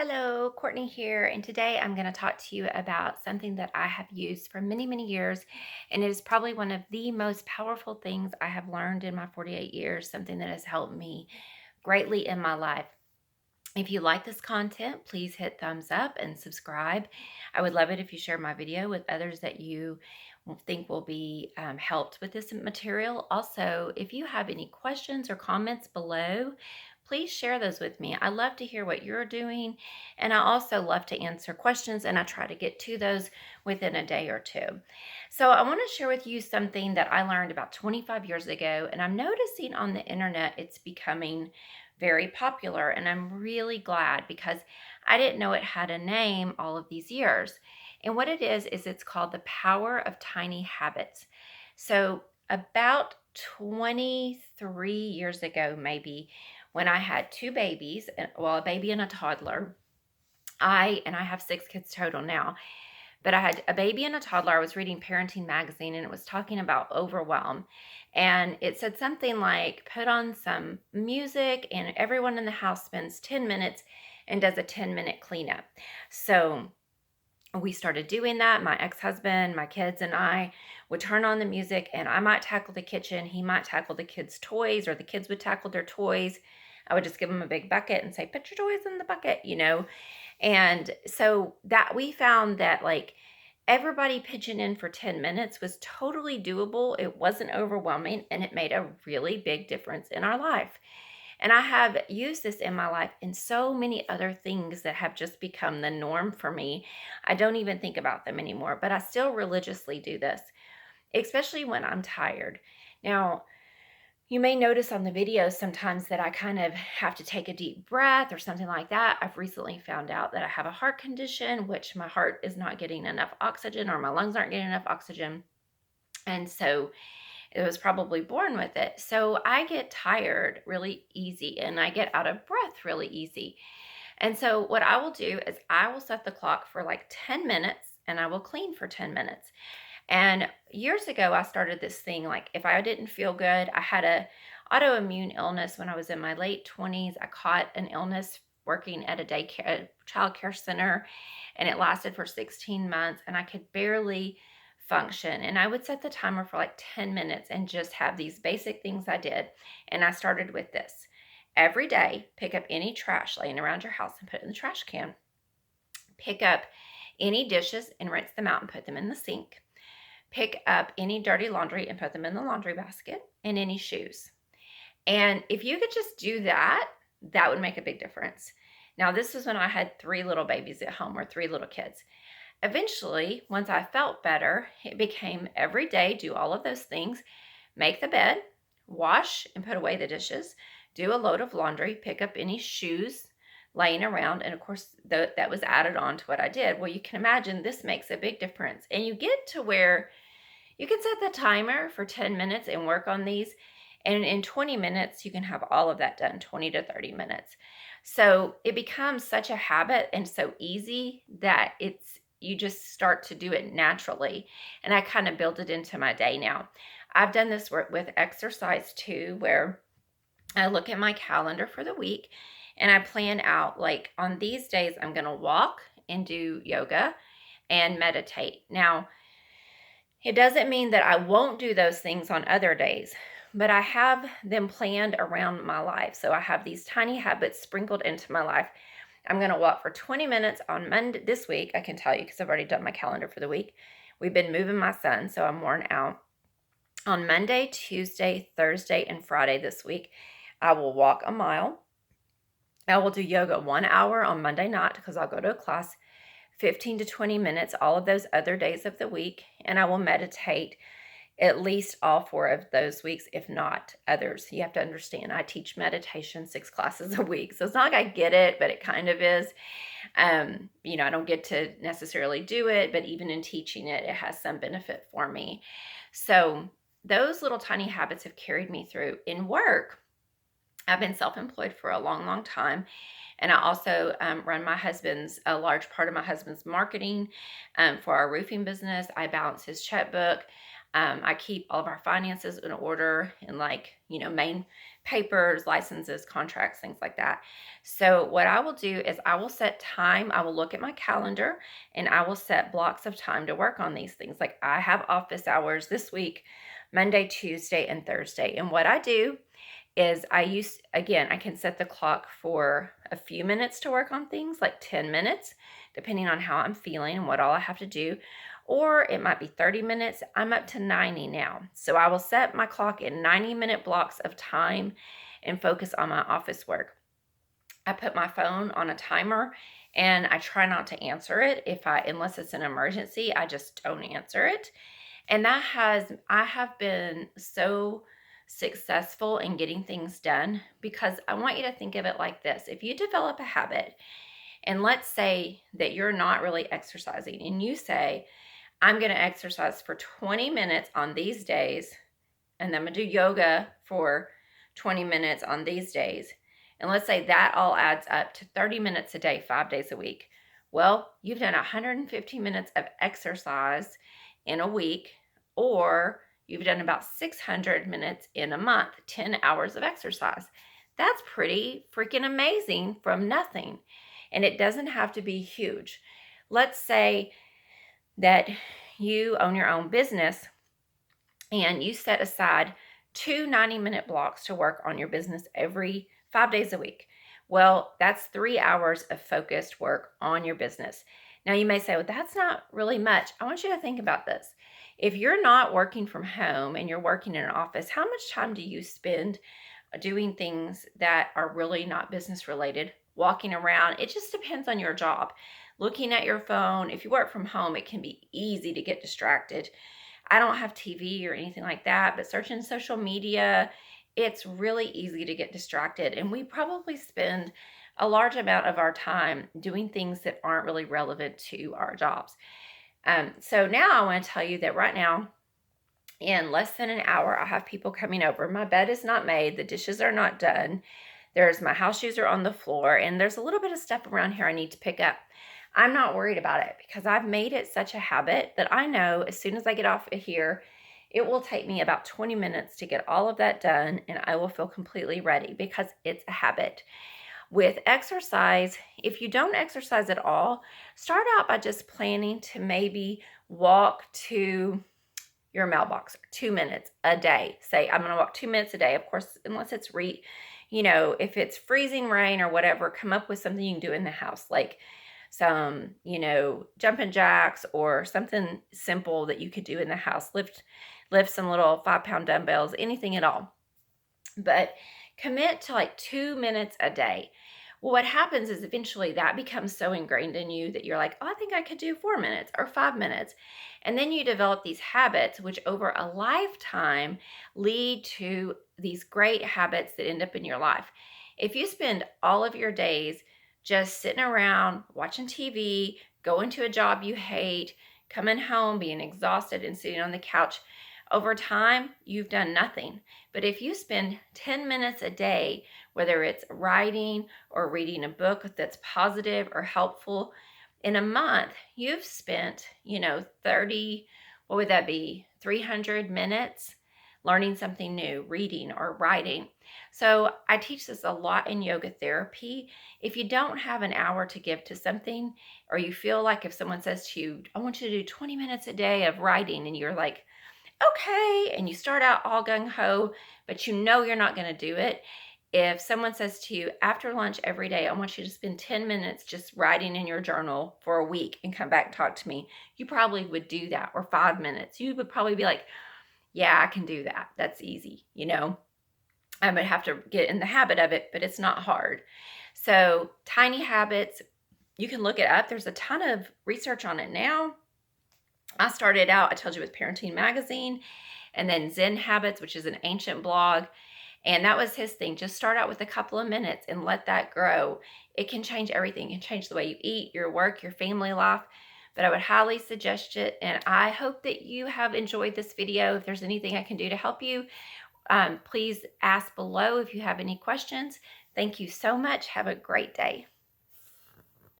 Hello, Courtney here, and today I'm going to talk to you about something that I have used for many, many years, and it is probably one of the most powerful things I have learned in my 48 years, something that has helped me greatly in my life. If you like this content, please hit thumbs up and subscribe. I would love it if you share my video with others that you think will be helped with this material. Also, if you have any questions or comments below, please share those with me. I love to hear what you're doing, and I also love to answer questions, and I try to get to those within a day or two. So I want to share with you something that I learned about 25 years ago, and I'm noticing on the internet it's becoming very popular, and I'm really glad because I didn't know it had a name all of these years. And what it is it's called the power of tiny habits. So about 23 years ago, maybe, when I had two babies, well, a baby and a toddler, I have six kids total now, but I had a baby and a toddler. I was reading Parenting Magazine, and it was talking about overwhelm. And it said something like, put on some music, and everyone in the house spends 10 minutes and does a 10-minute cleanup. So we started doing that. My ex-husband, my kids, and I would turn on the music, and I might tackle the kitchen. He might tackle the kids' toys, or the kids would tackle their toys. I would just give them a big bucket and say, put your toys in the bucket. And so that we found that, like, everybody pitching in for 10 minutes was totally doable. It wasn't overwhelming, and it made a really big difference in our life. And I have used this in my life in so many other things that have just become the norm for me. I don't even think about them anymore, but I still religiously do this, especially when I'm tired. Now, you may notice on the videos sometimes that I kind of have to take a deep breath or something like that. I've recently found out that I have a heart condition, which my heart is not getting enough oxygen, or my lungs aren't getting enough oxygen. And so it was probably born with it. So I get tired really easy, and I get out of breath really easy. And so what I will do is I will set the clock for like 10 minutes, and I will clean for 10 minutes. And years ago, I started this thing, like, if I didn't feel good, I had a autoimmune illness when I was in my late 20s. I caught an illness working at a child care center, and it lasted for 16 months, and I could barely function. And I would set the timer for like 10 minutes and just have these basic things I did. And I started with this. Every day, pick up any trash laying around your house and put it in the trash can. Pick up any dishes and rinse them out and put them in the sink. Pick up any dirty laundry and put them in the laundry basket, and any shoes. And if you could just do that, that would make a big difference. Now, this was when I had three little babies at home, or three little kids. Eventually, once I felt better, it became every day do all of those things: make the bed, wash and put away the dishes, do a load of laundry, pick up any shoes laying around. And of course, that was added on to what I did. Well, you can imagine this makes a big difference. And you get to where you can set the timer for 10 minutes and work on these. And in 20 minutes, you can have all of that done, 20 to 30 minutes. So it becomes such a habit and so easy that you just start to do it naturally. And I kind of build it into my day now. I've done this work with exercise too, where I look at my calendar for the week, and I plan out, like, on these days, I'm going to walk and do yoga and meditate. Now, it doesn't mean that I won't do those things on other days, but I have them planned around my life. So I have these tiny habits sprinkled into my life. I'm going to walk for 20 minutes on Monday this week. I can tell you because I've already done my calendar for the week. We've been moving my son, so I'm worn out. On Monday, Tuesday, Thursday, and Friday this week, I will walk a mile. I will do yoga 1 hour on Monday night because I'll go to a class, 15 to 20 minutes all of those other days of the week, and I will meditate at least all 4 of those weeks, if not others. You have to understand, I teach meditation 6 classes a week, so it's not like I get it, but it kind of is. I don't get to necessarily do it, but even in teaching it, it has some benefit for me. So those little tiny habits have carried me through. In work, I've been self-employed for a long, long time. And I also run a large part of my husband's marketing for our roofing business. I balance his checkbook. I keep all of our finances in order, and, like, main papers, licenses, contracts, things like that. So what I will do is I will set time. I will look at my calendar and I will set blocks of time to work on these things. Like I have office hours this week, Monday, Tuesday, and Thursday. And what I do is I can set the clock for a few minutes to work on things, like 10 minutes, depending on how I'm feeling and what all I have to do. Or it might be 30 minutes. I'm up to 90 now. So I will set my clock in 90-minute blocks of time and focus on my office work. I put my phone on a timer and I try not to answer it unless it's an emergency, I just don't answer it. And I have been so successful in getting things done because I want you to think of it like this. If you develop a habit, and let's say that you're not really exercising, and you say, I'm going to exercise for 20 minutes on these days, and I'm going to do yoga for 20 minutes on these days. And let's say that all adds up to 30 minutes a day, 5 days a week. Well, you've done 150 minutes of exercise in a week, or you've done about 600 minutes in a month, 10 hours of exercise. That's pretty freaking amazing from nothing. And it doesn't have to be huge. Let's say that you own your own business and you set aside 2 90-minute blocks to work on your business every 5 days a week. Well, that's 3 hours of focused work on your business. Now you may say, well, that's not really much. I want you to think about this. If you're not working from home and you're working in an office, how much time do you spend doing things that are really not business related? Walking around, it just depends on your job. Looking at your phone, if you work from home, it can be easy to get distracted. I don't have TV or anything like that, but searching social media, it's really easy to get distracted. And we probably spend a large amount of our time doing things that aren't really relevant to our jobs. So now I want to tell you that right now, in less than an hour, I have people coming over. My bed is not made. The dishes are not done. My house shoes are on the floor, and there's a little bit of stuff around here I need to pick up. I'm not worried about it because I've made it such a habit that I know as soon as I get off of here, it will take me about 20 minutes to get all of that done, and I will feel completely ready because it's a habit. With exercise, if you don't exercise at all, start out by just planning to maybe walk to your mailbox 2 minutes a day. Say, I'm going to walk 2 minutes a day. Of course, unless it's if it's freezing rain or whatever, come up with something you can do in the house, like some, jumping jacks or something simple that you could do in the house. Lift some little 5-pound dumbbells, anything at all. But commit to like 2 minutes a day. Well, what happens is eventually that becomes so ingrained in you that you're like, oh, I think I could do 4 minutes or 5 minutes. And then you develop these habits, which over a lifetime lead to these great habits that end up in your life. If you spend all of your days just sitting around watching TV, going to a job you hate, coming home, being exhausted and sitting on the couch, over time, you've done nothing. But if you spend 10 minutes a day, whether it's writing or reading a book that's positive or helpful, in a month, you've spent, 30, what would that be? 300 minutes learning something new, reading or writing. So I teach this a lot in yoga therapy. If you don't have an hour to give to something, or you feel like if someone says to you, I want you to do 20 minutes a day of writing, and you're like, okay, and you start out all gung-ho, but you're not going to do it. If someone says to you, after lunch every day, I want you to spend 10 minutes just writing in your journal for a week and come back and talk to me, you probably would do that. Or 5 minutes. You would probably be like, yeah, I can do that. That's easy. I would have to get in the habit of it, but it's not hard. So tiny habits, you can look it up. There's a ton of research on it now. I started out, I told you, with Parenting Magazine, and then Zen Habits, which is an ancient blog. And that was his thing. Just start out with a couple of minutes and let that grow. It can change everything. It can change the way you eat, your work, your family life. But I would highly suggest it. And I hope that you have enjoyed this video. If there's anything I can do to help you, please ask below if you have any questions. Thank you so much. Have a great day.